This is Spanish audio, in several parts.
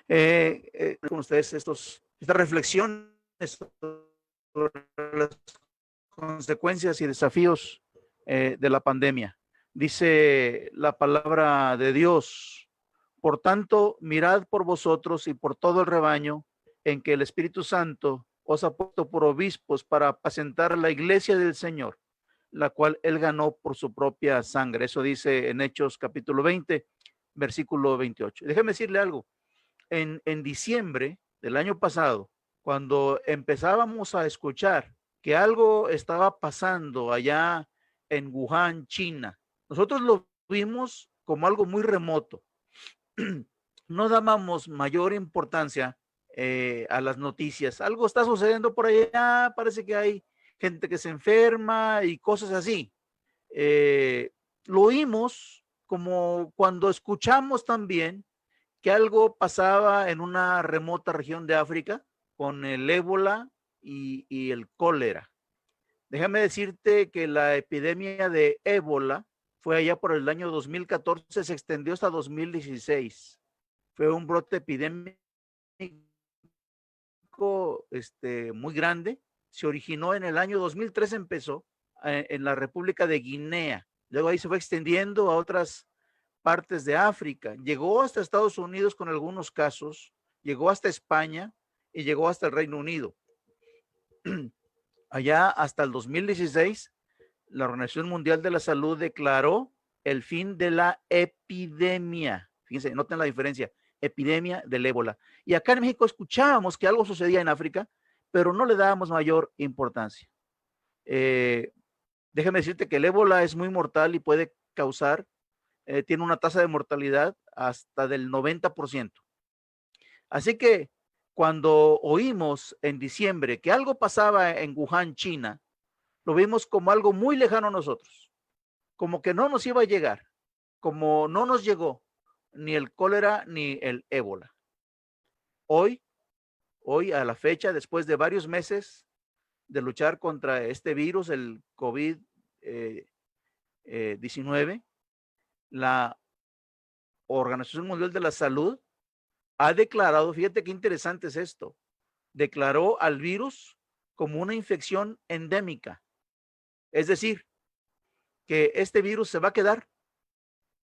con ustedes estas reflexiones sobre las consecuencias y desafíos de la pandemia. Dice la palabra de Dios: por tanto, mirad por vosotros y por todo el rebaño en que el Espíritu Santo os ha puesto por obispos para apacentar la iglesia del Señor, la cual él ganó por su propia sangre. Eso dice en Hechos capítulo 20, versículo 28. Déjeme decirle algo. En diciembre del año pasado, cuando empezábamos a escuchar que algo estaba pasando allá en Wuhan, China, nosotros lo vimos como algo muy remoto. No dábamos mayor importancia a las noticias. Algo está sucediendo por allá, parece que hay gente que se enferma y cosas así. Lo oímos como cuando escuchamos también que algo pasaba en una remota región de África con el ébola y el cólera. Déjame decirte que la epidemia de ébola fue allá por el año 2014, se extendió hasta 2016. Fue un brote epidémico muy grande. Se originó en el año 2003, empezó en la República de Guinea. Luego ahí se fue extendiendo a otras partes de África. Llegó hasta Estados Unidos con algunos casos, llegó hasta España y llegó hasta el Reino Unido. Allá hasta el 2016, la Organización Mundial de la Salud declaró el fin de la epidemia. Fíjense, noten la diferencia, epidemia del ébola. Y acá en México escuchábamos que algo sucedía en África, pero no le dábamos mayor importancia. Déjame decirte que el ébola es muy mortal y puede causar, tiene una tasa de mortalidad hasta del 90%. Así que cuando oímos en diciembre que algo pasaba en Wuhan, China, lo vimos como algo muy lejano a nosotros, como que no nos iba a llegar, como no nos llegó ni el cólera ni el ébola. Hoy a la fecha, después de varios meses de luchar contra este virus, el COVID-19, la Organización Mundial de la Salud ha declarado, fíjate qué interesante es esto, declaró al virus como una infección endémica. Es decir, que este virus se va a quedar,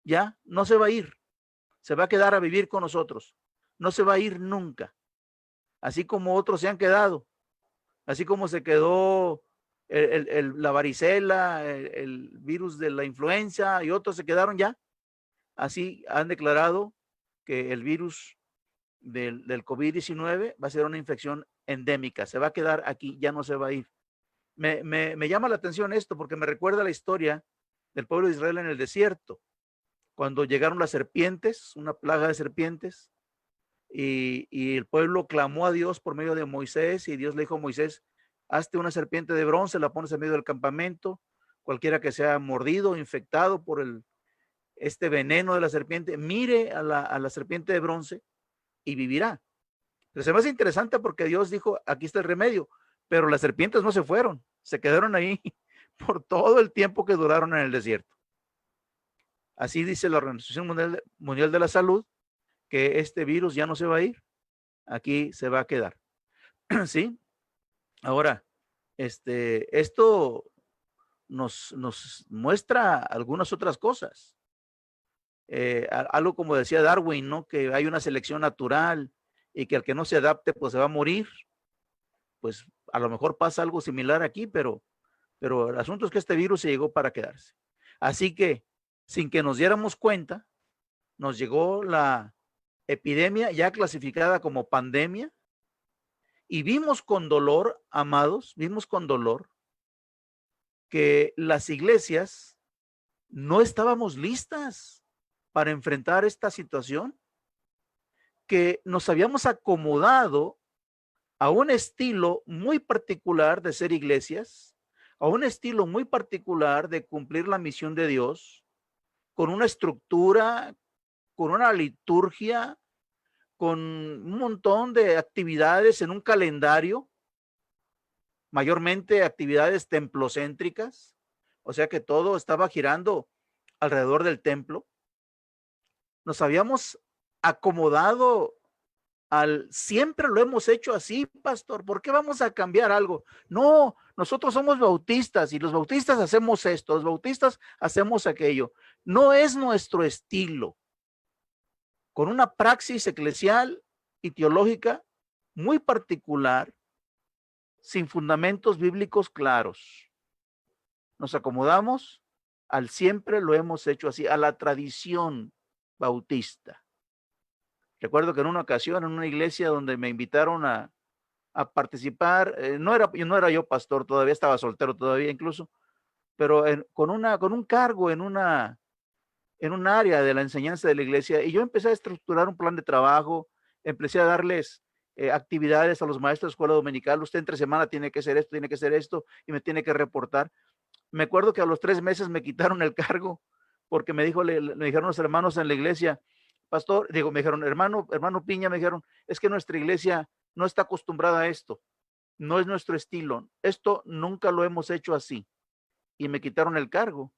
ya no se va a ir, se va a quedar a vivir con nosotros, no se va a ir nunca, así como otros se han quedado, así como se quedó la varicela, el virus de la influenza y otros se quedaron ya, así han declarado que el virus del COVID-19 va a ser una infección endémica, se va a quedar aquí, ya no se va a ir. Me llama la atención esto porque me recuerda la historia del pueblo de Israel en el desierto, cuando llegaron las serpientes, una plaga de serpientes, y el pueblo clamó a Dios por medio de Moisés, y Dios le dijo a Moisés: hazte una serpiente de bronce, la pones en medio del campamento, cualquiera que sea mordido o infectado por este veneno de la serpiente, mire a la serpiente de bronce y vivirá. Pero se me hace interesante porque Dios dijo: aquí está el remedio, pero las serpientes no se fueron, se quedaron ahí por todo el tiempo que duraron en el desierto. Así dice la Organización Mundial de la Salud, que este virus ya no se va a ir, aquí se va a quedar. ¿Sí? Ahora, esto nos muestra algunas otras cosas. Algo como decía Darwin, ¿no? Que hay una selección natural y que al que no se adapte, pues se va a morir. Pues a lo mejor pasa algo similar aquí, pero el asunto es que este virus se llegó para quedarse. Así que, sin que nos diéramos cuenta, nos llegó la epidemia ya clasificada como pandemia, y vimos con dolor, amados, vimos con dolor que las iglesias no estábamos listas para enfrentar esta situación, que nos habíamos acomodado a un estilo muy particular de ser iglesias, a un estilo muy particular de cumplir la misión de Dios, con una estructura, con una liturgia, con un montón de actividades en un calendario, mayormente actividades templocéntricas, o sea que todo estaba girando alrededor del templo. Nos habíamos acomodado siempre lo hemos hecho así, pastor, ¿por qué vamos a cambiar algo? No, nosotros somos bautistas y los bautistas hacemos esto, los bautistas hacemos aquello. No es nuestro estilo. Con una praxis eclesial y teológica muy particular, sin fundamentos bíblicos claros. Nos acomodamos al siempre lo hemos hecho así, a la tradición bautista. Recuerdo que en una ocasión, en una iglesia donde me invitaron a participar, no era yo pastor todavía, estaba soltero todavía incluso, pero con un cargo en un área de la enseñanza de la iglesia, y yo empecé a estructurar un plan de trabajo, empecé a darles actividades a los maestros de escuela dominical. Usted entre semana tiene que hacer esto, tiene que hacer esto, y me tiene que reportar. Me acuerdo que a los 3 meses me quitaron el cargo porque me dijeron los hermanos en la iglesia, pastor, digo, me dijeron, hermano Piña, me dijeron, es que nuestra iglesia no está acostumbrada a esto, no es nuestro estilo, esto nunca lo hemos hecho así. Y me quitaron el cargo.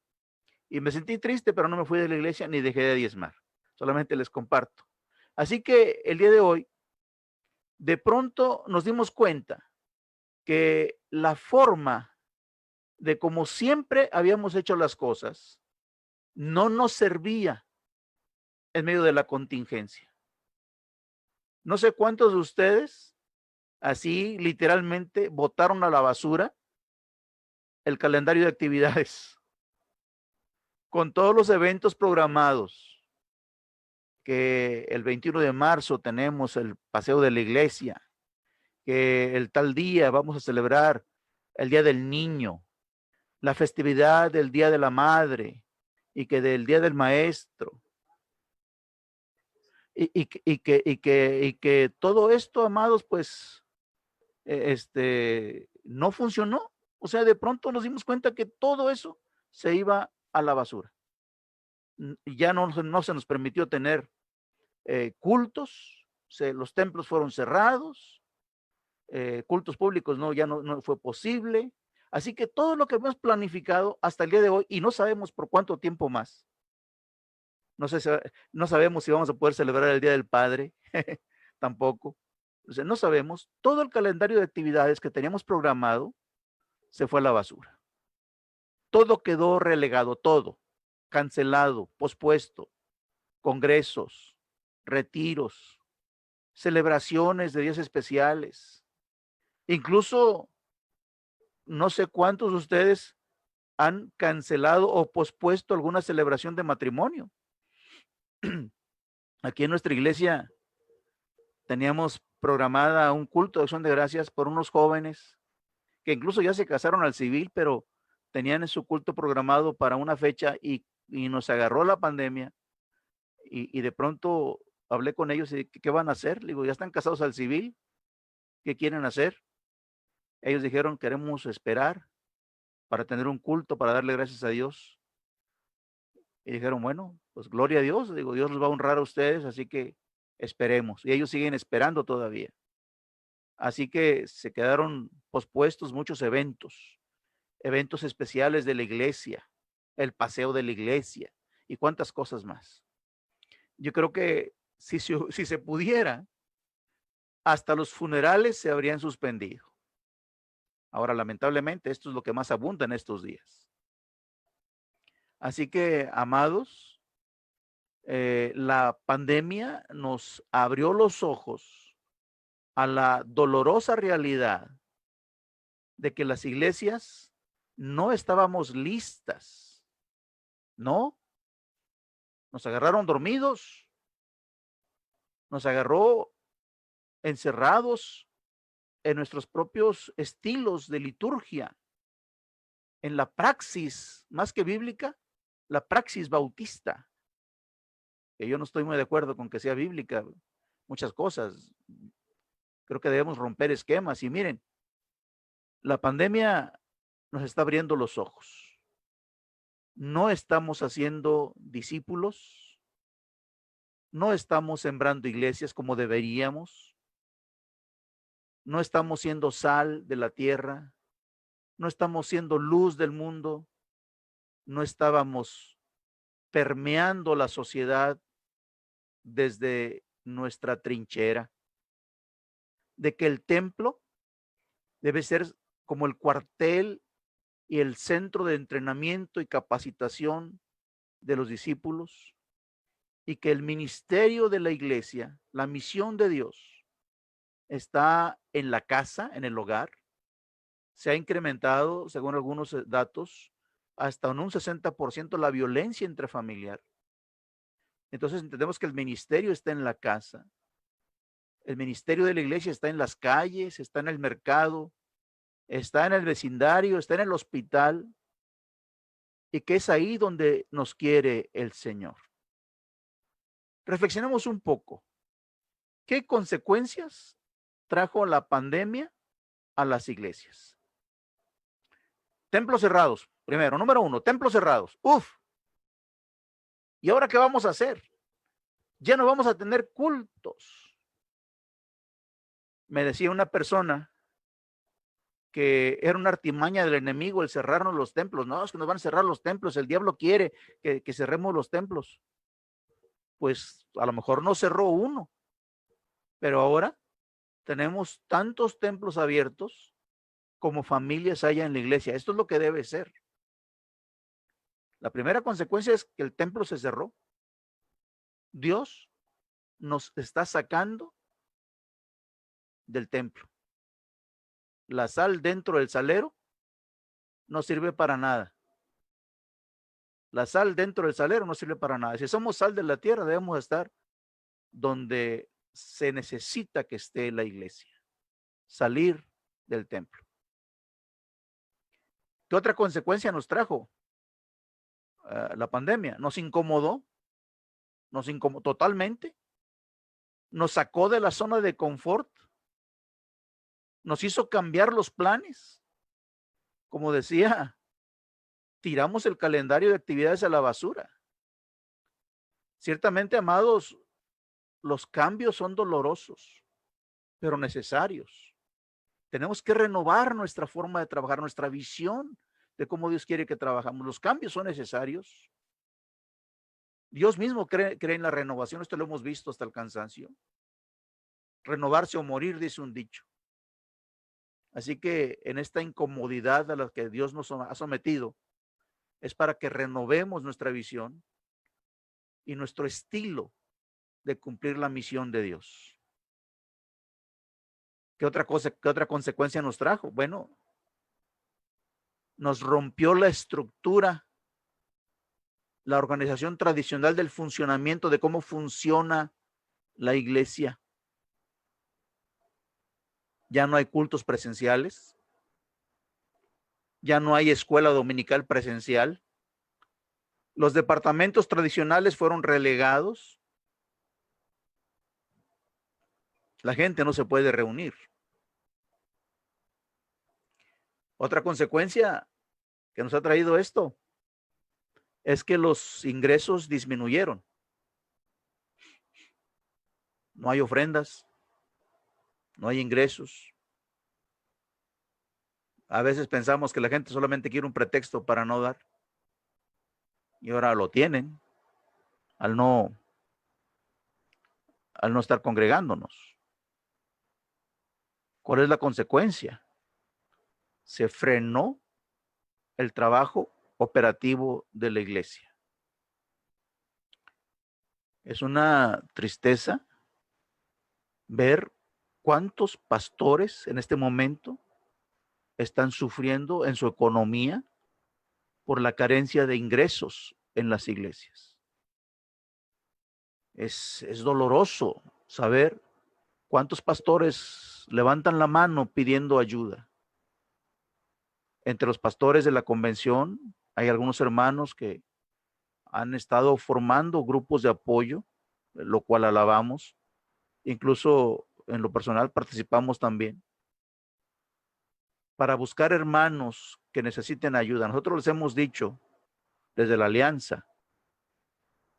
Y me sentí triste, pero no me fui de la iglesia ni dejé de diezmar. Solamente les comparto. Así que el día de hoy, de pronto nos dimos cuenta que la forma de como siempre habíamos hecho las cosas no nos servía en medio de la contingencia. No sé cuántos de ustedes así literalmente botaron a la basura el calendario de actividades con todos los eventos programados, que el 21 de marzo tenemos el paseo de la iglesia, que el tal día vamos a celebrar el Día del Niño, la festividad del Día de la Madre y que del Día del Maestro. Y que todo esto, amados, pues, no funcionó. O sea, de pronto nos dimos cuenta que todo eso se iba a la basura. Ya no se nos permitió tener cultos, los templos fueron cerrados, cultos públicos ya no fue posible. Así que todo lo que hemos planificado hasta el día de hoy, y no sabemos por cuánto tiempo más, no sabemos si vamos a poder celebrar el Día del Padre, tampoco. O sea, no sabemos. Todo el calendario de actividades que teníamos programado se fue a la basura. Todo quedó relegado, todo, cancelado, pospuesto, congresos, retiros, celebraciones de días especiales. Incluso no sé cuántos de ustedes han cancelado o pospuesto alguna celebración de matrimonio. Aquí en nuestra iglesia teníamos programada un culto de acción de gracias por unos jóvenes que incluso ya se casaron al civil, pero tenían su culto programado para una fecha y nos agarró la pandemia y de pronto hablé con ellos y ¿qué van a hacer? Le digo, ya están casados al civil, ¿qué quieren hacer? Ellos dijeron, queremos esperar para tener un culto, para darle gracias a Dios. Y dijeron, bueno, pues gloria a Dios, digo, Dios los va a honrar a ustedes, así que esperemos. Y ellos siguen esperando todavía. Así que se quedaron pospuestos muchos eventos especiales de la iglesia, el paseo de la iglesia y cuántas cosas más. Yo creo que si se pudiera, hasta los funerales se habrían suspendido. Ahora, lamentablemente, esto es lo que más abunda en estos días. Así que, amados, la pandemia nos abrió los ojos a la dolorosa realidad de que las iglesias no estábamos listas, ¿no? Nos agarraron dormidos, nos agarró encerrados en nuestros propios estilos de liturgia, en la praxis, más que bíblica, la praxis bautista, que yo no estoy muy de acuerdo con que sea bíblica, muchas cosas. Creo que debemos romper esquemas y miren, la pandemia nos está abriendo los ojos. No estamos haciendo discípulos, no estamos sembrando iglesias como deberíamos, no estamos siendo sal de la tierra, no estamos siendo luz del mundo, no estábamos permeando la sociedad desde nuestra trinchera. de que el templo debe ser como el cuartel y el centro de entrenamiento y capacitación de los discípulos, y que el ministerio de la iglesia, la misión de Dios, está en la casa, en el hogar. Se ha incrementado, según algunos datos, hasta en un 60% la violencia intrafamiliar. Entonces entendemos que el ministerio está en la casa. El ministerio de la iglesia está en las calles, está en el mercado, está en el vecindario, está en el hospital, y que es ahí donde nos quiere el Señor. Reflexionemos un poco. ¿Qué consecuencias trajo la pandemia a las iglesias? Templos cerrados. Primero, número uno, templos cerrados. Uf. ¿Y ahora qué vamos a hacer? Ya no vamos a tener cultos. Me decía una persona que era una artimaña del enemigo el cerrarnos los templos. No, es que nos van a cerrar los templos. El diablo quiere que cerremos los templos. Pues a lo mejor no cerró uno, pero ahora tenemos tantos templos abiertos como familias haya en la iglesia. Esto es lo que debe ser. La primera consecuencia es que el templo se cerró. Dios nos está sacando del templo. La sal dentro del salero no sirve para nada. La sal dentro del salero no sirve para nada. Si somos sal de la tierra, debemos estar donde se necesita que esté la iglesia. Salir del templo. ¿Qué otra consecuencia nos trajo la pandemia? Nos incomodó totalmente. Nos sacó de la zona de confort. Nos hizo cambiar los planes. Como decía, tiramos el calendario de actividades a la basura. Ciertamente, amados, los cambios son dolorosos, pero necesarios. Tenemos que renovar nuestra forma de trabajar, nuestra visión de cómo Dios quiere que trabajamos. Los cambios son necesarios. Dios mismo cree en la renovación. Esto lo hemos visto hasta el cansancio. Renovarse o morir, dice un dicho. Así que en esta incomodidad a la que Dios nos ha sometido, es para que renovemos nuestra visión y nuestro estilo de cumplir la misión de Dios. ¿Qué otra consecuencia nos trajo? Bueno, nos rompió la estructura, la organización tradicional del funcionamiento, de cómo funciona la iglesia. Ya no hay cultos presenciales. Ya no hay escuela dominical presencial. Los departamentos tradicionales fueron relegados. La gente no se puede reunir. Otra consecuencia que nos ha traído esto es que los ingresos disminuyeron. No hay ofrendas, no hay ingresos. A veces pensamos que la gente solamente quiere un pretexto para no dar. Y ahora lo tienen al no estar congregándonos. ¿Cuál es la consecuencia? Se frenó el trabajo operativo de la iglesia. Es una tristeza ver cuántos pastores en este momento están sufriendo en su economía por la carencia de ingresos en las iglesias. Es doloroso saber cuántos pastores levantan la mano pidiendo ayuda. Entre los pastores de la convención hay algunos hermanos que han estado formando grupos de apoyo, lo cual alabamos. Incluso en lo personal participamos también para buscar hermanos que necesiten ayuda. Nosotros les hemos dicho desde la alianza,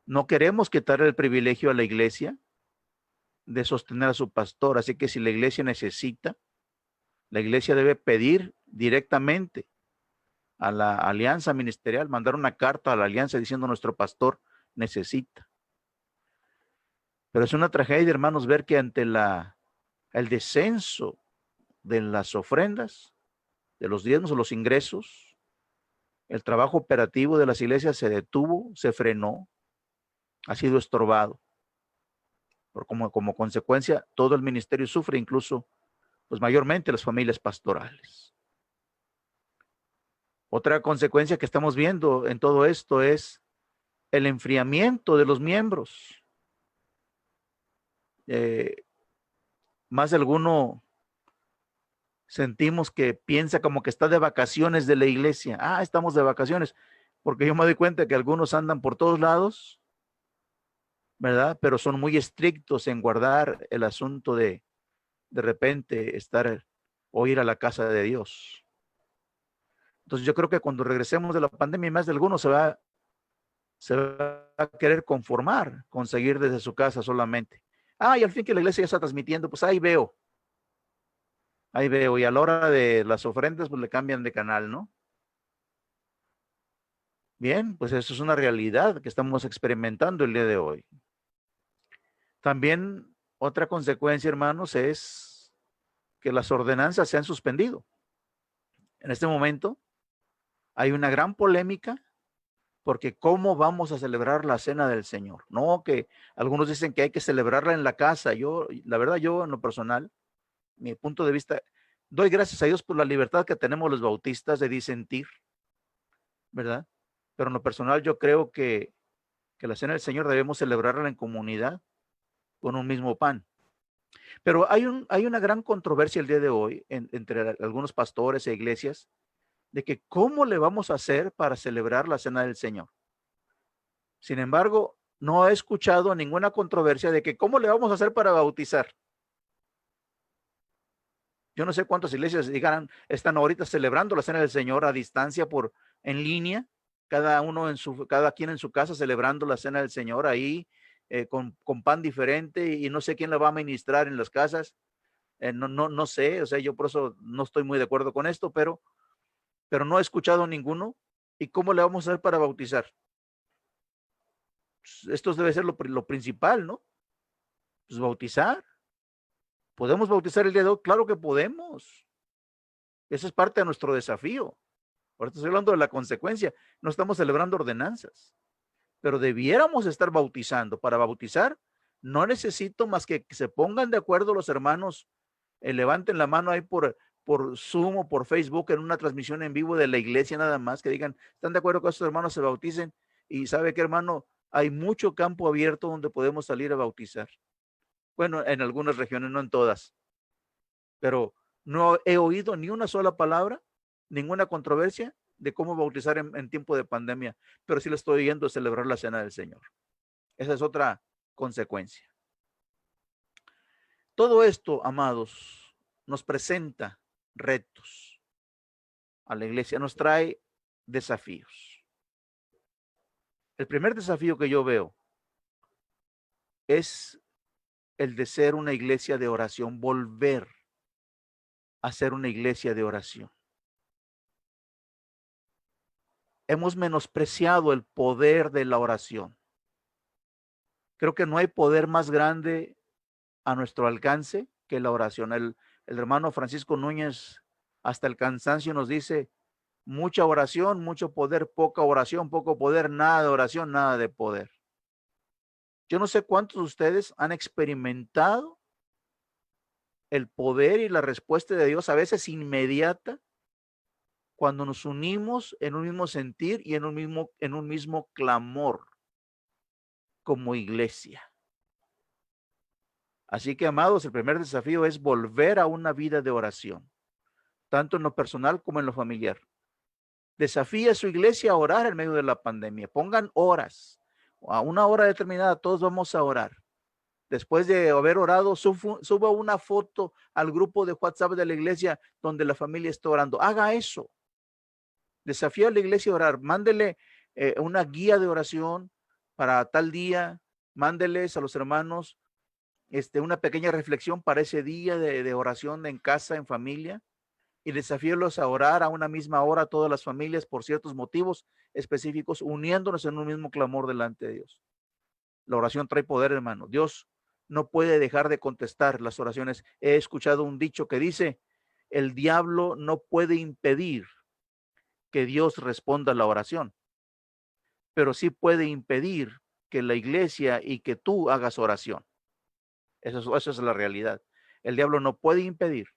no queremos quitar el privilegio a la iglesia de sostener a su pastor. Así que si la iglesia necesita, la iglesia debe pedir directamente a la alianza ministerial, mandar una carta a la alianza diciendo nuestro pastor necesita. Pero es una tragedia, hermanos, ver que ante la el descenso de las ofrendas, de los diezmos o los ingresos, el trabajo operativo de las iglesias se detuvo, se frenó, ha sido estorbado. Como consecuencia, todo el ministerio sufre, incluso, pues mayormente las familias pastorales. Otra consecuencia que estamos viendo en todo esto es el enfriamiento de los miembros. Más de alguno sentimos que piensa como que está de vacaciones de la iglesia. Ah, estamos de vacaciones, porque yo me doy cuenta que algunos andan por todos lados, ¿verdad? Pero son muy estrictos en guardar el asunto de repente estar o ir a la casa de Dios. Entonces yo creo que cuando regresemos de la pandemia, más de algunos se va a querer conformar con seguir desde su casa solamente. Ah, y al fin que la iglesia ya está transmitiendo, pues ahí veo. Ahí veo, y a la hora de las ofrendas, pues le cambian de canal, ¿no? Bien, pues eso es una realidad que estamos experimentando el día de hoy. También otra consecuencia, hermanos, es que las ordenanzas se han suspendido. En este momento hay una gran polémica porque ¿cómo vamos a celebrar la cena del Señor? No, que algunos dicen que hay que celebrarla en la casa. La verdad, yo en lo personal, mi punto de vista, doy gracias a Dios por la libertad que tenemos los bautistas de disentir, ¿verdad? Pero en lo personal yo creo que la cena del Señor debemos celebrarla en comunidad con un mismo pan. Pero hay una gran controversia el día de hoy entre algunos pastores e iglesias de que cómo le vamos a hacer para celebrar la cena del Señor. Sin embargo, no he escuchado ninguna controversia de que cómo le vamos a hacer para bautizar. Yo no sé cuántas iglesias están ahorita celebrando la cena del Señor a distancia en línea, cada quien en su casa celebrando la cena del Señor ahí con pan diferente, y no sé quién la va a ministrar en las casas. No sé, o sea, yo por eso no estoy muy de acuerdo con esto, pero no he escuchado ninguno. ¿Y cómo le vamos a hacer para bautizar? Pues esto debe ser lo principal, ¿no? Pues bautizar. ¿Podemos bautizar el día de hoy? Claro que podemos. Esa es parte de nuestro desafío. Ahorita estoy hablando de la consecuencia. No estamos celebrando ordenanzas, pero debiéramos estar bautizando. Para bautizar, no necesito más que se pongan de acuerdo los hermanos, levanten la mano ahí por Zoom o por Facebook en una transmisión en vivo de la iglesia nada más, que digan, ¿están de acuerdo que estos hermanos se bauticen? Y sabe que, hermano, hay mucho campo abierto donde podemos salir a bautizar. Bueno, en algunas regiones, no en todas, pero no he oído ni una sola palabra, ninguna controversia de cómo bautizar en tiempo de pandemia, pero sí le estoy yendo a celebrar la cena del Señor. Esa es otra consecuencia. Todo esto, amados, nos presenta retos a la iglesia, nos trae desafíos. El primer desafío que yo veo es el de ser una iglesia de oración, volver a ser una iglesia de oración. Hemos menospreciado el poder de la oración. Creo que no hay poder más grande a nuestro alcance que la oración. El hermano Francisco Núñez, hasta el cansancio, nos dice: mucha oración, mucho poder; poca oración, poco poder; nada de oración, nada de poder. Yo no sé cuántos de ustedes han experimentado el poder y la respuesta de Dios, a veces inmediata, cuando nos unimos en un mismo sentir y en un mismo clamor como iglesia. Así que, amados, el primer desafío es volver a una vida de oración, tanto en lo personal como en lo familiar. Desafía a su iglesia a orar en medio de la pandemia. Pongan horas, a una hora determinada, todos vamos a orar. Después de haber orado, suba una foto al grupo de WhatsApp de la iglesia donde la familia está orando. Haga eso. Desafía a la iglesia a orar. Mándele una guía de oración para tal día. Mándeles a los hermanos una pequeña reflexión para ese día de oración en casa, en familia, y desafíolos a orar a una misma hora todas las familias por ciertos motivos específicos, uniéndonos en un mismo clamor delante de Dios. La oración trae poder, hermano. Dios no puede dejar de contestar las oraciones. He escuchado un dicho que dice, el diablo no puede impedir que Dios responda a la oración, pero sí puede impedir que la iglesia y que tú hagas oración. Eso es la realidad. El diablo no puede impedir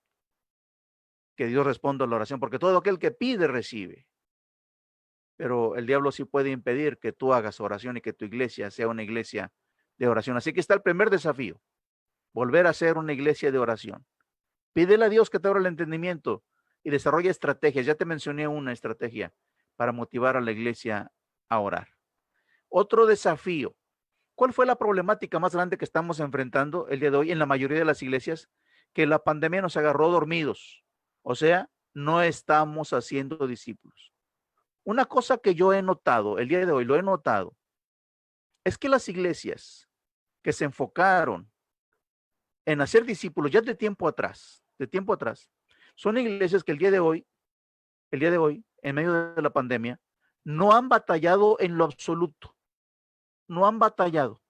que Dios responda a la oración, porque todo aquel que pide recibe. Pero el diablo sí puede impedir que tú hagas oración y que tu iglesia sea una iglesia de oración. Así que está el primer desafío, volver a ser una iglesia de oración. Pídele a Dios que te abra el entendimiento y desarrolla estrategias. Ya te mencioné una estrategia para motivar a la iglesia a orar. Otro desafío. ¿Cuál fue la problemática más grande que estamos enfrentando el día de hoy en la mayoría de las iglesias? Que la pandemia nos agarró dormidos. O sea, no estamos haciendo discípulos. Una cosa que yo he notado, el día de hoy lo he notado, es que las iglesias que se enfocaron en hacer discípulos ya de tiempo atrás, son iglesias que el día de hoy, en medio de la pandemia, no han batallado en lo absoluto, no han batallado,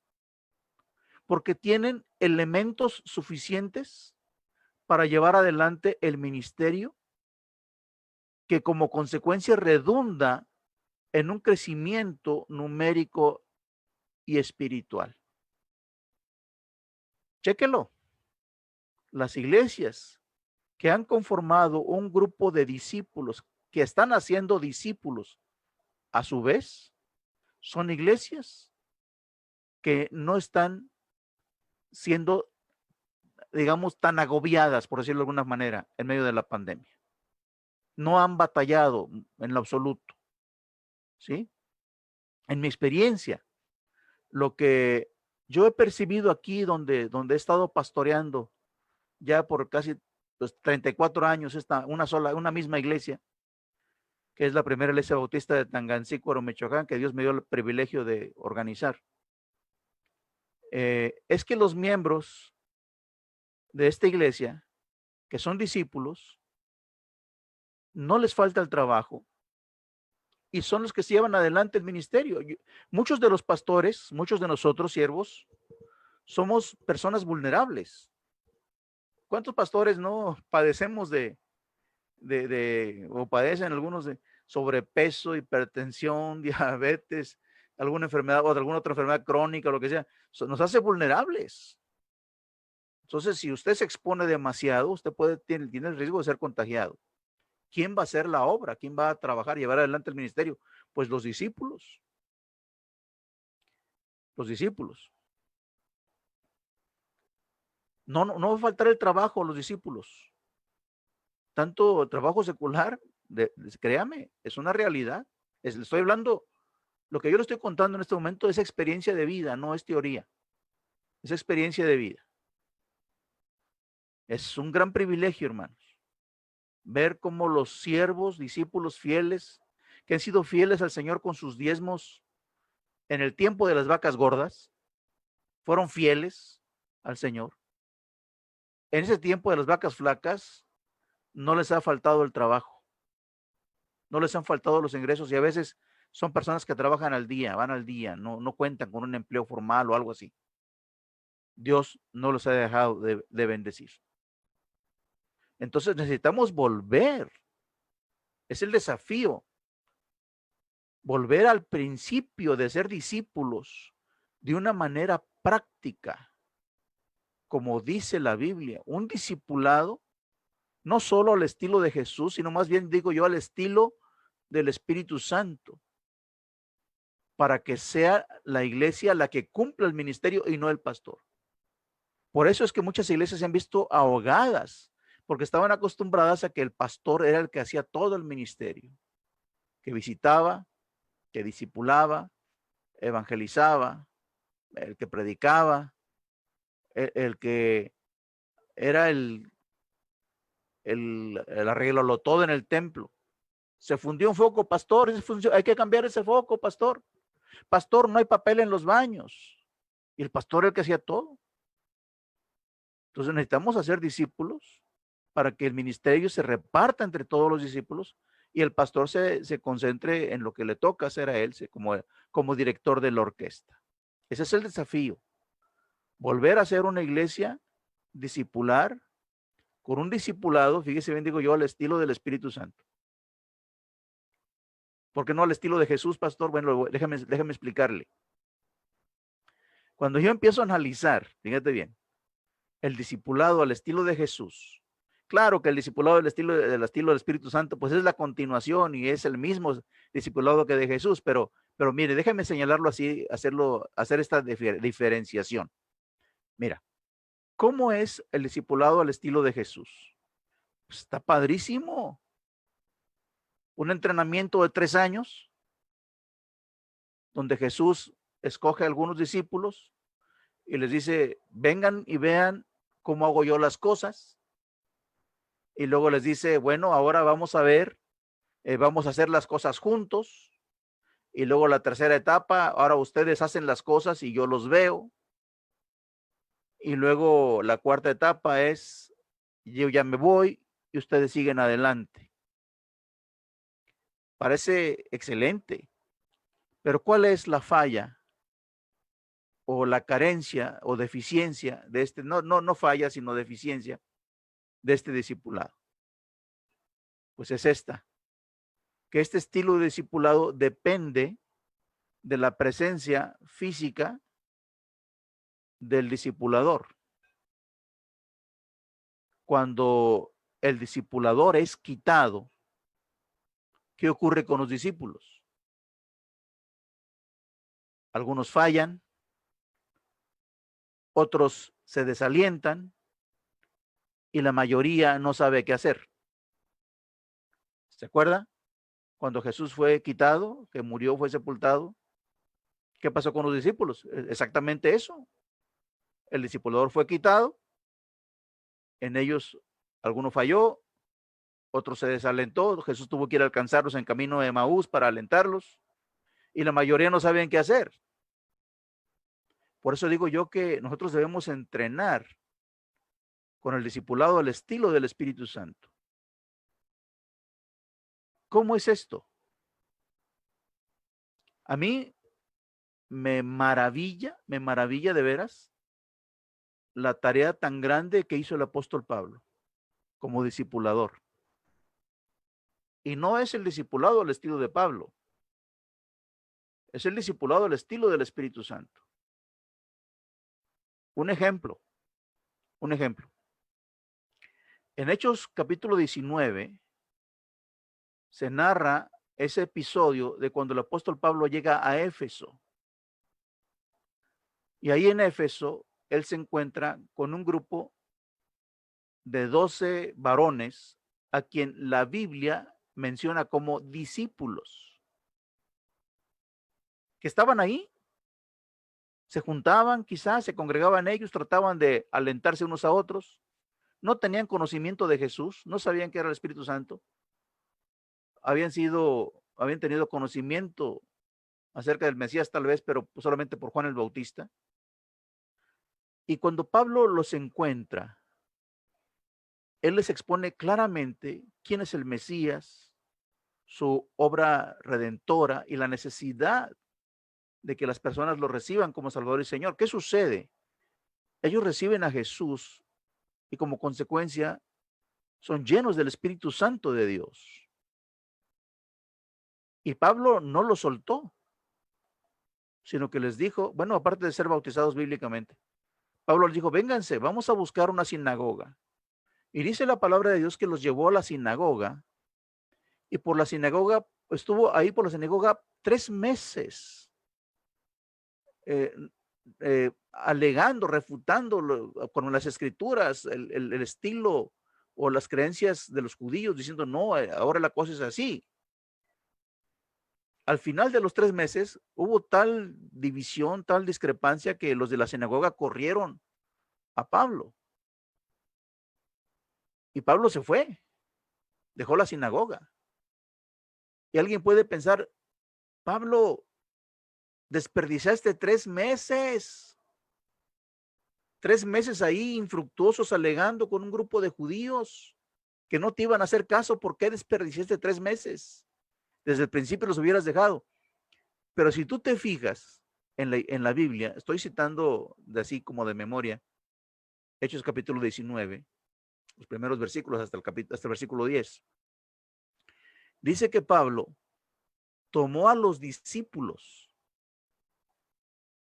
porque tienen elementos suficientes para llevar adelante el ministerio que como consecuencia redunda en un crecimiento numérico y espiritual. Chéquelo. Las iglesias que han conformado un grupo de discípulos que están haciendo discípulos a su vez, son iglesias que no están siendo, digamos, tan agobiadas, por decirlo de alguna manera, en medio de la pandemia. No han batallado en lo absoluto, ¿sí? En mi experiencia, lo que yo he percibido aquí donde he estado pastoreando ya por casi 34 años, una misma iglesia, que es la primera iglesia bautista de Tangancícuaro, Michoacán, que Dios me dio el privilegio de organizar. Es que los miembros de esta iglesia, que son discípulos, no les falta el trabajo y son los que se llevan adelante el ministerio. Muchos de los pastores, muchos de nosotros, siervos, somos personas vulnerables. ¿Cuántos pastores no padecemos o padecen algunos de sobrepeso, hipertensión, diabetes, alguna enfermedad o de alguna otra enfermedad crónica, lo que sea? Nos hace vulnerables. Entonces, si usted se expone demasiado, usted tiene el riesgo de ser contagiado. ¿Quién va a hacer la obra? ¿Quién va a trabajar, llevar adelante el ministerio? Pues los discípulos. Los discípulos. No va a faltar el trabajo a los discípulos. Tanto trabajo secular, créame, es una realidad. Le estoy hablando, lo que yo le estoy contando en este momento es experiencia de vida, no es teoría. Es experiencia de vida. Es un gran privilegio, hermanos, ver cómo los siervos, discípulos fieles, que han sido fieles al Señor con sus diezmos en el tiempo de las vacas gordas, fueron fieles al Señor. En ese tiempo de las vacas flacas, no les ha faltado el trabajo, no les han faltado los ingresos y a veces son personas que trabajan al día, van al día, no cuentan con un empleo formal o algo así. Dios no los ha dejado de bendecir. Entonces necesitamos volver. Es el desafío. Volver al principio de ser discípulos de una manera práctica, como dice la Biblia. Un discipulado, no solo al estilo de Jesús, sino más bien digo yo al estilo del Espíritu Santo, para que sea la iglesia la que cumpla el ministerio y no el pastor. Por eso es que muchas iglesias se han visto ahogadas, porque estaban acostumbradas a que el pastor era el que hacía todo el ministerio, que visitaba, que discipulaba, evangelizaba, el que predicaba, el que era el arreglo todo en el templo. Se fundió un foco, pastor, hay que cambiar ese foco, pastor. Pastor, no hay papel en los baños. Y el pastor era el que hacía todo. Entonces necesitamos hacer discípulos para que el ministerio se reparta entre todos los discípulos y el pastor se concentre en lo que le toca hacer a él como director de la orquesta. Ese es el desafío. volver a ser una iglesia discipular, con un discipulado, fíjese bien, digo yo, al estilo del Espíritu Santo. ¿Por qué no al estilo de Jesús, pastor? Bueno, déjame explicarle. Cuando yo empiezo a analizar, fíjate bien, el discipulado al estilo de Jesús, claro que el discipulado del estilo del Espíritu Santo, pues es la continuación y es el mismo discipulado que de Jesús, pero mire, déjame señalarlo así, hacer esta diferenciación. Mira, ¿cómo es el discipulado al estilo de Jesús? Pues está padrísimo. Un entrenamiento de 3 años, donde Jesús escoge a algunos discípulos y les dice, vengan y vean cómo hago yo las cosas. Y luego les dice, bueno, ahora vamos a ver, vamos a hacer las cosas juntos. Y luego la tercera etapa, ahora ustedes hacen las cosas y yo los veo. Y luego la cuarta etapa es, yo ya me voy y ustedes siguen adelante. Parece excelente, pero ¿cuál es la falla o la carencia o deficiencia de este, no falla, sino deficiencia de este discipulado? Pues es esta, que este estilo de discipulado depende de la presencia física del discipulador. Cuando el discipulador es quitado, ¿qué ocurre con los discípulos? Algunos fallan, otros se desalientan y la mayoría no sabe qué hacer. ¿Se acuerda? Cuando Jesús fue quitado, que murió, fue sepultado, ¿qué pasó con los discípulos? Exactamente eso. El discipulador fue quitado, en ellos alguno falló, otro se desalentó, Jesús tuvo que ir a alcanzarlos en camino de Emaús para alentarlos, y la mayoría no sabían qué hacer. Por eso digo yo que nosotros debemos entrenar con el discipulado al estilo del Espíritu Santo. ¿Cómo es esto? A mí me maravilla de veras la tarea tan grande que hizo el apóstol Pablo como discipulador. Y no es el discipulado al estilo de Pablo, es el discipulado al estilo del Espíritu Santo. Un ejemplo. En Hechos capítulo 19 se narra ese episodio de cuando el apóstol Pablo llega a Éfeso. Y ahí en Éfeso, él se encuentra con un grupo de 12 varones a quien la Biblia menciona como discípulos, que estaban ahí, se juntaban, quizás se congregaban ellos, trataban de alentarse unos a otros, no tenían conocimiento de Jesús, no sabían que era el Espíritu Santo, habían tenido conocimiento acerca del Mesías tal vez, pero solamente por Juan el Bautista. Y cuando Pablo los encuentra, él les expone claramente quién es el Mesías, su obra redentora y la necesidad de que las personas lo reciban como Salvador y Señor. ¿Qué sucede? Ellos reciben a Jesús y como consecuencia son llenos del Espíritu Santo de Dios. Y Pablo no lo soltó, sino que les dijo, bueno, aparte de ser bautizados bíblicamente, Pablo les dijo, vénganse, vamos a buscar una sinagoga. Y dice la palabra de Dios que los llevó a la sinagoga y por la sinagoga, estuvo ahí por la sinagoga 3 meses, alegando, refutando con las escrituras, el estilo o las creencias de los judíos, diciendo, no, ahora la cosa es así. Al final de los 3 meses hubo tal división, tal discrepancia que los de la sinagoga corrieron a Pablo. Y Pablo se fue, dejó la sinagoga. Y alguien puede pensar, Pablo, desperdiciaste 3 meses. 3 meses ahí infructuosos alegando con un grupo de judíos que no te iban a hacer caso. ¿Por qué desperdiciaste 3 meses? Desde el principio los hubieras dejado. Pero si tú te fijas, en la Biblia, estoy citando de así como de memoria, Hechos capítulo 19, los primeros versículos hasta el versículo 10. Dice que Pablo tomó a los discípulos,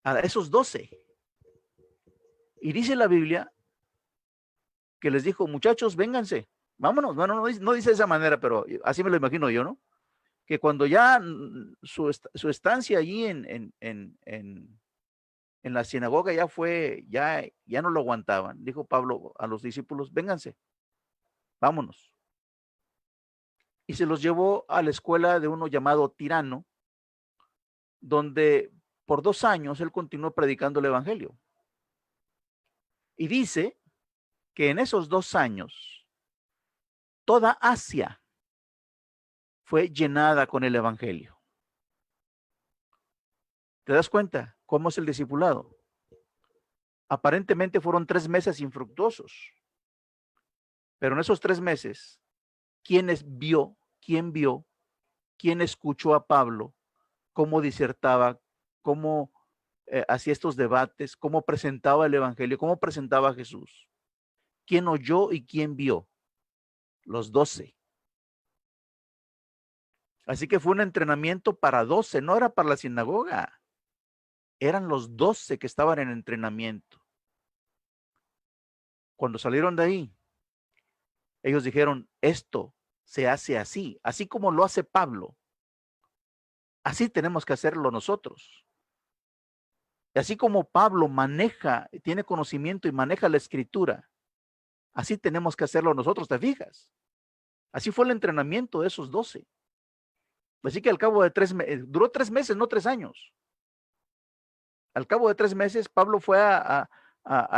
a esos 12, y dice la Biblia que les dijo, muchachos, vénganse, vámonos. Bueno, no dice de esa manera, pero así me lo imagino yo, ¿no? Que cuando ya su estancia allí en la sinagoga ya fue, ya no lo aguantaban. Dijo Pablo a los discípulos, vénganse, vámonos. Y se los llevó a la escuela de uno llamado Tirano, donde por 2 años él continuó predicando el evangelio. Y dice que en esos 2 años, toda Asia fue llenada con el evangelio. ¿Te das cuenta cómo es el discipulado? Aparentemente fueron 3 meses infructuosos, pero en esos 3 meses, ¿quién vio, quién escuchó a Pablo, cómo disertaba, cómo hacía estos debates, cómo presentaba el evangelio, cómo presentaba a Jesús? ¿Quién oyó y quién vio? Los 12. Así que fue un entrenamiento para 12, no era para la sinagoga. Eran los 12 que estaban en entrenamiento. Cuando salieron de ahí, ellos dijeron, esto se hace así, así como lo hace Pablo. Así tenemos que hacerlo nosotros. Y así como Pablo tiene conocimiento y maneja la escritura, así tenemos que hacerlo nosotros, ¿te fijas? Así fue el entrenamiento de esos 12. Así que al cabo de 3 meses, duró 3 meses, no 3 años. Al cabo de 3 meses, Pablo fue a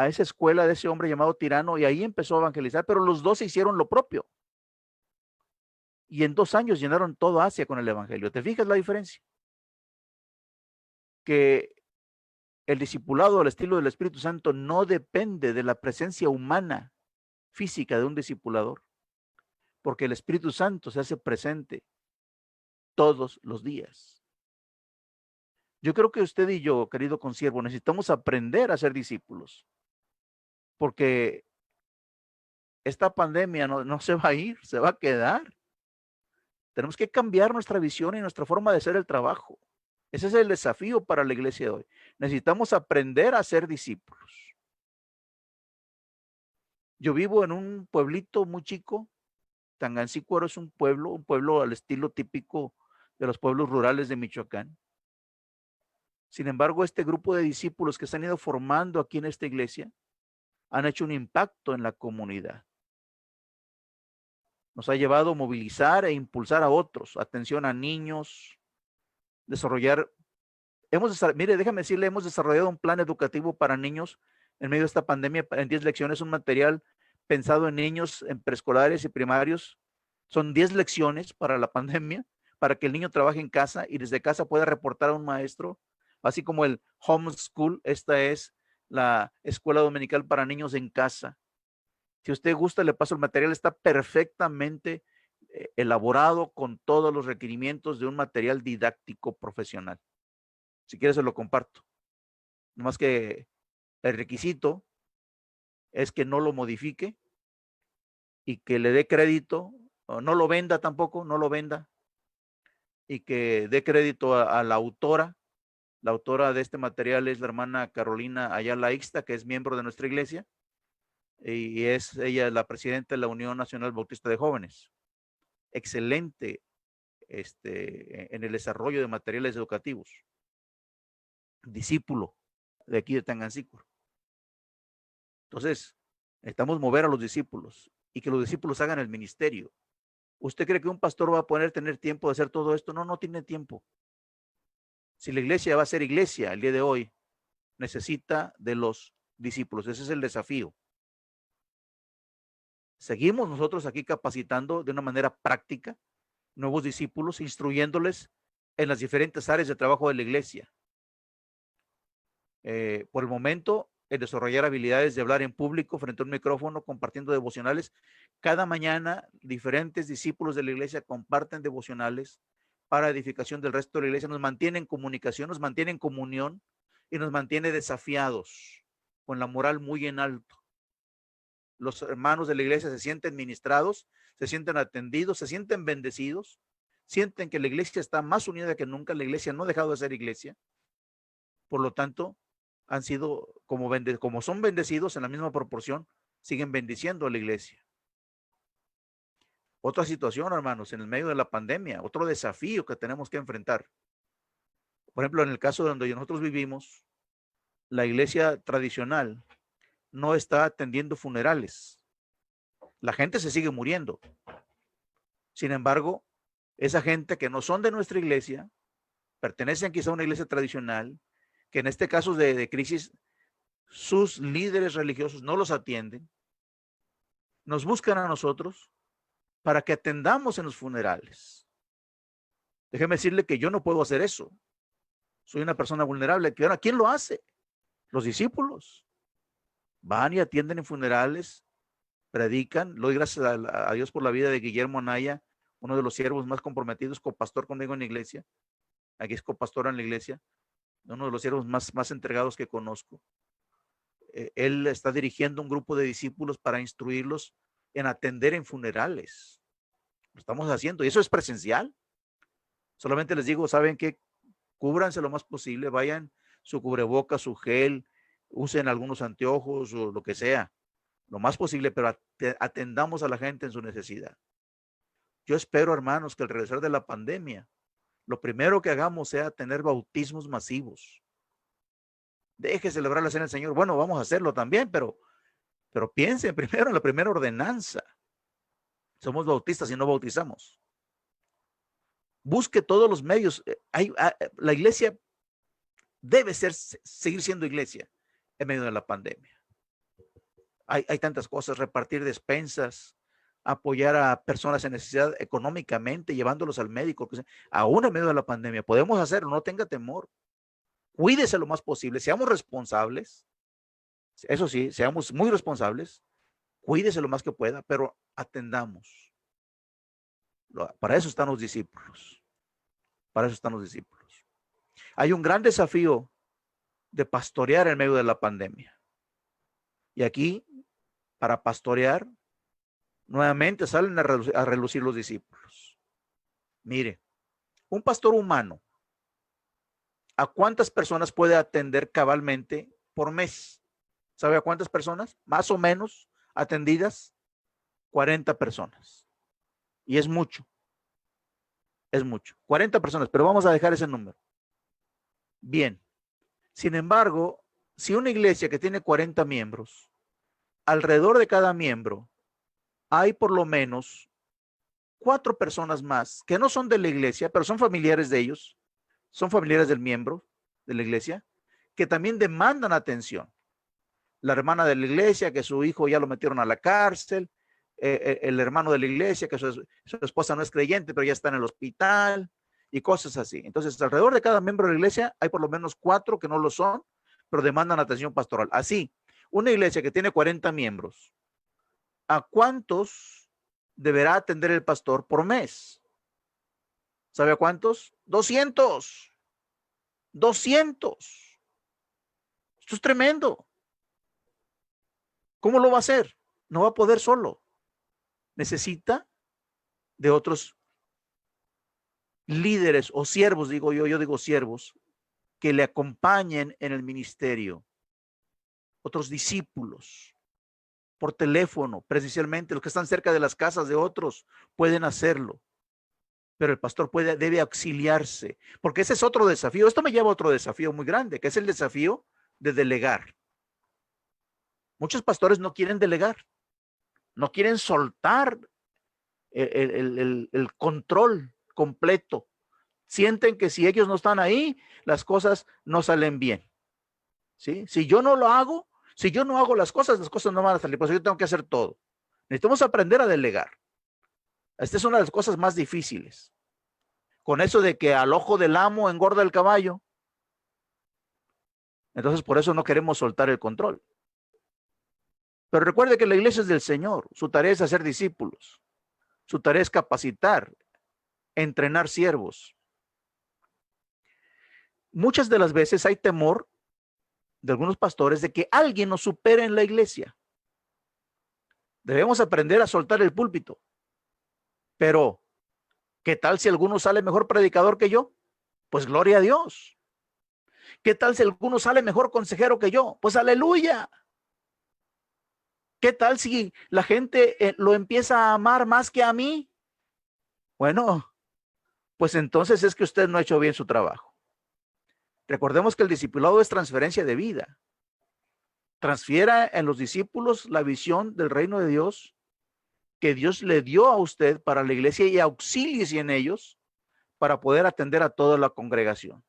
esa escuela de ese hombre llamado Tirano y ahí empezó a evangelizar, pero los 12 hicieron lo propio. Y en 2 años llenaron todo Asia con el evangelio. ¿Te fijas la diferencia? Que el discipulado al estilo del Espíritu Santo no depende de la presencia humana física de un discipulador, porque el Espíritu Santo se hace presente todos los días. Yo creo que usted y yo, querido consiervo, necesitamos aprender a ser discípulos, porque esta pandemia no se va a ir, se va a quedar. Tenemos que cambiar nuestra visión y nuestra forma de hacer el trabajo. Ese es el desafío para la iglesia de hoy. Necesitamos aprender a ser discípulos. Yo vivo en un pueblito muy chico. Tangancícuaro es un pueblo al estilo típico de los pueblos rurales de Michoacán. Sin embargo, este grupo de discípulos que se han ido formando aquí en esta iglesia han hecho un impacto en la comunidad. Nos ha llevado a movilizar e impulsar a otros, atención a niños, desarrollar. Mire, déjame decirle, hemos desarrollado un plan educativo para niños en medio de esta pandemia en 10 lecciones, un material pensado en niños en preescolares y primarios. Son 10 lecciones para la pandemia, para que el niño trabaje en casa y desde casa pueda reportar a un maestro, así como el homeschool. Esta es la escuela dominical para niños en casa. Si usted gusta, le paso el material, está perfectamente elaborado con todos los requerimientos de un material didáctico profesional. Si quieres, se lo comparto. Nomás que el requisito es que no lo modifique y que le dé crédito, o no lo venda tampoco, no lo venda, y que dé crédito a la autora. La autora de este material es la hermana Carolina Ayala Ixta, que es miembro de nuestra iglesia, y es ella la presidenta de la Unión Nacional Bautista de Jóvenes. Excelente en el desarrollo de materiales educativos. Discípulo de aquí de Tangancícuaro. Entonces, necesitamos mover a los discípulos y que los discípulos hagan el ministerio. ¿Usted cree que un pastor va a poder tener tiempo de hacer todo esto? No, no tiene tiempo. Si la iglesia va a ser iglesia el día de hoy, necesita de los discípulos. Ese es el desafío. Seguimos nosotros aquí capacitando de una manera práctica nuevos discípulos, instruyéndoles en las diferentes áreas de trabajo de la iglesia. Por el momento, el desarrollar habilidades de hablar en público frente a un micrófono, compartiendo devocionales. Cada mañana, diferentes discípulos de la iglesia comparten devocionales para edificación del resto de la iglesia. Nos mantienen en comunicación, nos mantienen en comunión. y nos mantiene desafiados, con la moral muy en alto. Los hermanos de la iglesia se sienten ministrados, se sienten atendidos, se sienten bendecidos, sienten que la iglesia está más unida que nunca, la iglesia no ha dejado de ser iglesia. Por lo tanto, han sido, como son bendecidos en la misma proporción, siguen bendiciendo a la iglesia. Otra situación, hermanos, en el medio de la pandemia, otro desafío que tenemos que enfrentar. Por ejemplo, en el caso donde nosotros vivimos, la iglesia tradicional no está atendiendo funerales. La gente se sigue muriendo. Sin embargo, esa gente que no son de nuestra iglesia, pertenecen quizá a una iglesia tradicional, que en este caso de crisis, sus líderes religiosos no los atienden, nos buscan a nosotros para que atendamos en los funerales. Déjeme decirle que yo no puedo hacer eso. Soy una persona vulnerable. ¿Quién lo hace? Los discípulos. Van y atienden en funerales, predican. Le doy gracias a Dios por la vida de Guillermo Anaya, uno de los siervos más comprometidos, copastor conmigo en la iglesia. Aquí es copastor en la iglesia. Uno de los siervos más entregados que conozco. Él está dirigiendo un grupo de discípulos para instruirlos en atender en funerales. Lo estamos haciendo y eso es presencial. Solamente les digo, ¿saben qué? Cúbranse lo más posible, vayan su cubreboca, su gel, usen algunos anteojos o lo que sea, lo más posible, pero atendamos a la gente en su necesidad. Yo espero, hermanos, que al regresar de la pandemia, lo primero que hagamos sea tener bautismos masivos. Deje celebrar la cena del Señor. Bueno, vamos a hacerlo también, pero piensen primero en la primera ordenanza. Somos bautistas y no bautizamos. Busque todos los medios. La iglesia debe seguir siendo iglesia en medio de la pandemia. Hay tantas cosas, repartir despensas, apoyar a personas en necesidad económicamente, llevándolos al médico, aún en medio de la pandemia. Podemos hacerlo, no tenga temor. Cuídese lo más posible, seamos responsables. Eso sí, seamos muy responsables. Cuídese lo más que pueda, pero atendamos. Para eso están los discípulos. Para eso están los discípulos. Hay un gran desafío de pastorear en medio de la pandemia. Y aquí, para pastorear, nuevamente salen a relucir los discípulos. Mire, un pastor humano, ¿a cuántas personas puede atender cabalmente por mes? ¿Sabe a cuántas personas? Más o menos atendidas, 40 personas. Y es mucho. Es mucho. 40 personas, pero vamos a dejar ese número. Bien. Sin embargo, si una iglesia que tiene 40 miembros, alrededor de cada miembro hay por lo menos 4 personas más que no son de la iglesia, pero son familiares de ellos, son familiares del miembro de la iglesia, que también demandan atención. La hermana de la iglesia, que su hijo ya lo metieron a la cárcel, el hermano de la iglesia, que su esposa no es creyente, pero ya está en el hospital y cosas así. Entonces, alrededor de cada miembro de la iglesia hay por lo menos 4 que no lo son, pero demandan atención pastoral. Así, una iglesia que tiene 40 miembros, ¿a cuántos deberá atender el pastor por mes? ¿Sabe a cuántos? 200. 200. Esto es tremendo. ¿Cómo lo va a hacer? No va a poder solo. Necesita de otros líderes o siervos, digo yo digo siervos, que le acompañen en el ministerio. Otros discípulos, por teléfono, presencialmente, los que están cerca de las casas de otros pueden hacerlo. Pero el pastor debe auxiliarse, porque ese es otro desafío. Esto me lleva a otro desafío muy grande, que es el desafío de delegar. Muchos pastores no quieren delegar, no quieren soltar el control completo. Sienten que si ellos no están ahí, las cosas no salen bien. ¿Sí? Si yo no lo hago, si yo no hago las cosas no van a salir. Por eso yo tengo que hacer todo. Necesitamos aprender a delegar. Esta es una de las cosas más difíciles. Con eso de que al ojo del amo engorda el caballo. Entonces, por eso no queremos soltar el control. Pero recuerde que la iglesia es del Señor. Su tarea es hacer discípulos. Su tarea es capacitar, entrenar siervos. Muchas de las veces hay temor de algunos pastores de que alguien nos supere en la iglesia. Debemos aprender a soltar el púlpito. Pero, ¿qué tal si alguno sale mejor predicador que yo? Pues gloria a Dios. ¿Qué tal si alguno sale mejor consejero que yo? Pues aleluya. ¿Qué tal si la gente lo empieza a amar más que a mí? Bueno, pues entonces es que usted no ha hecho bien su trabajo. Recordemos que el discipulado es transferencia de vida. Transfiera en los discípulos la visión del reino de Dios que Dios le dio a usted para la iglesia y auxíliese en ellos para poder atender a toda la congregación.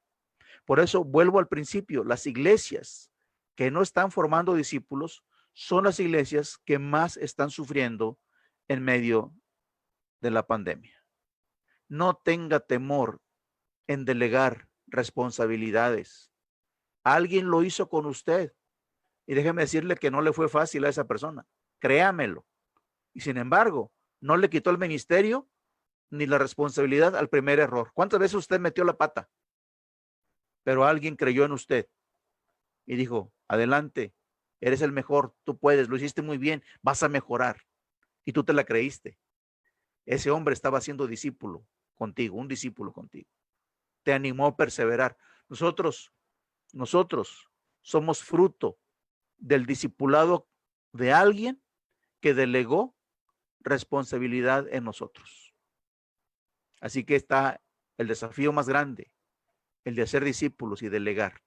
Por eso vuelvo al principio, las iglesias que no están formando discípulos son las iglesias que más están sufriendo en medio de la pandemia. No tenga temor en delegar responsabilidades. Alguien lo hizo con usted y déjeme decirle que no le fue fácil a esa persona. Créamelo. Y sin embargo, no le quitó el ministerio ni la responsabilidad al primer error. ¿Cuántas veces usted metió la pata? Pero alguien creyó en usted y dijo, adelante, eres el mejor, tú puedes, lo hiciste muy bien, vas a mejorar. Y tú te la creíste. Ese hombre estaba siendo discípulo contigo, un discípulo contigo. Te animó a perseverar. Nosotros somos fruto del discipulado de alguien que delegó responsabilidad en nosotros. Así que está el desafío más grande, el de hacer discípulos y delegar.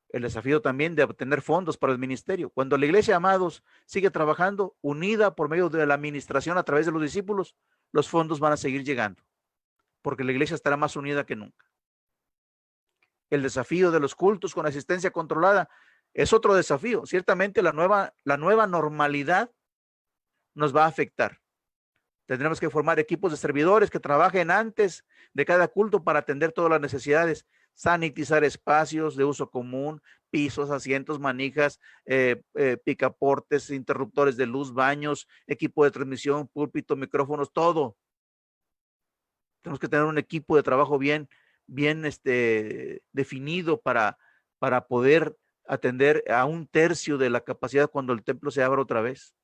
El desafío también de obtener fondos para el ministerio. Cuando la iglesia, amados, sigue trabajando unida por medio de la administración a través de los discípulos, los fondos van a seguir llegando, porque la iglesia estará más unida que nunca. El desafío de los cultos con asistencia controlada es otro desafío. Ciertamente la nueva normalidad nos va a afectar. Tendremos que formar equipos de servidores que trabajen antes de cada culto para atender todas las necesidades, sanitizar espacios de uso común, pisos, asientos, manijas, picaportes, interruptores de luz, baños, equipo de transmisión, púlpito, micrófonos, todo. Tenemos que tener un equipo de trabajo bien definido para poder atender a 1/3 de la capacidad cuando el templo se abra otra vez.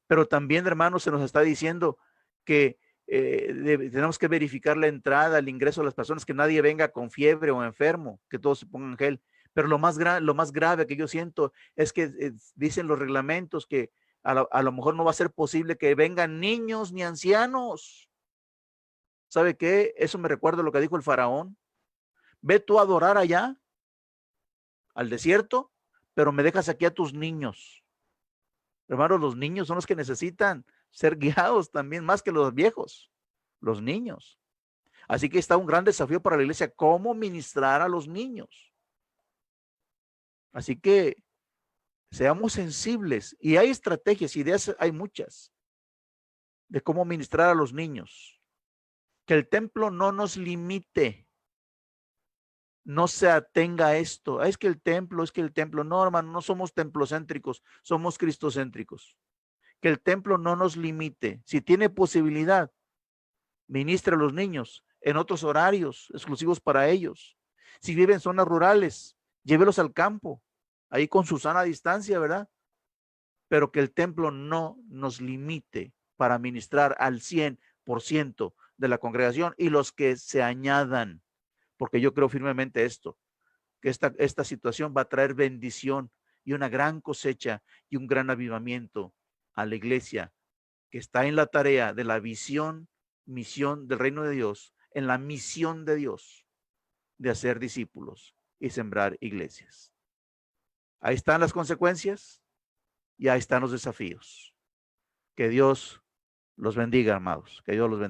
Pero también, hermanos, se nos está diciendo que tenemos que verificar la entrada, el ingreso de las personas, que nadie venga con fiebre o enfermo, que todos se pongan gel. Pero lo más grave que yo siento es que dicen los reglamentos que a lo mejor no va a ser posible que vengan niños ni ancianos. ¿Sabe qué? Eso me recuerda lo que dijo el faraón. Ve tú a adorar allá, al desierto, pero me dejas aquí a tus niños. Hermanos, los niños son los que necesitan ser guiados también más que los viejos, los niños. Así que está un gran desafío para la iglesia, cómo ministrar a los niños. Así que seamos sensibles y hay estrategias, ideas, hay muchas de cómo ministrar a los niños. Que el templo no nos limite. No se atenga a esto. Es que el templo, no, hermano, no somos templocéntricos, somos cristocéntricos. Que el templo no nos limite. Si tiene posibilidad, ministre a los niños en otros horarios exclusivos para ellos. Si viven en zonas rurales, llévelos al campo, ahí con su sana distancia, ¿verdad? Pero que el templo no nos limite para ministrar al 100% de la congregación y los que se añadan. Porque yo creo firmemente esto, que esta situación va a traer bendición y una gran cosecha y un gran avivamiento a la iglesia que está en la tarea de la misión del reino de Dios, en la misión de Dios de hacer discípulos y sembrar iglesias. Ahí están las consecuencias y ahí están los desafíos. Que Dios los bendiga, amados. Que Dios los bendiga.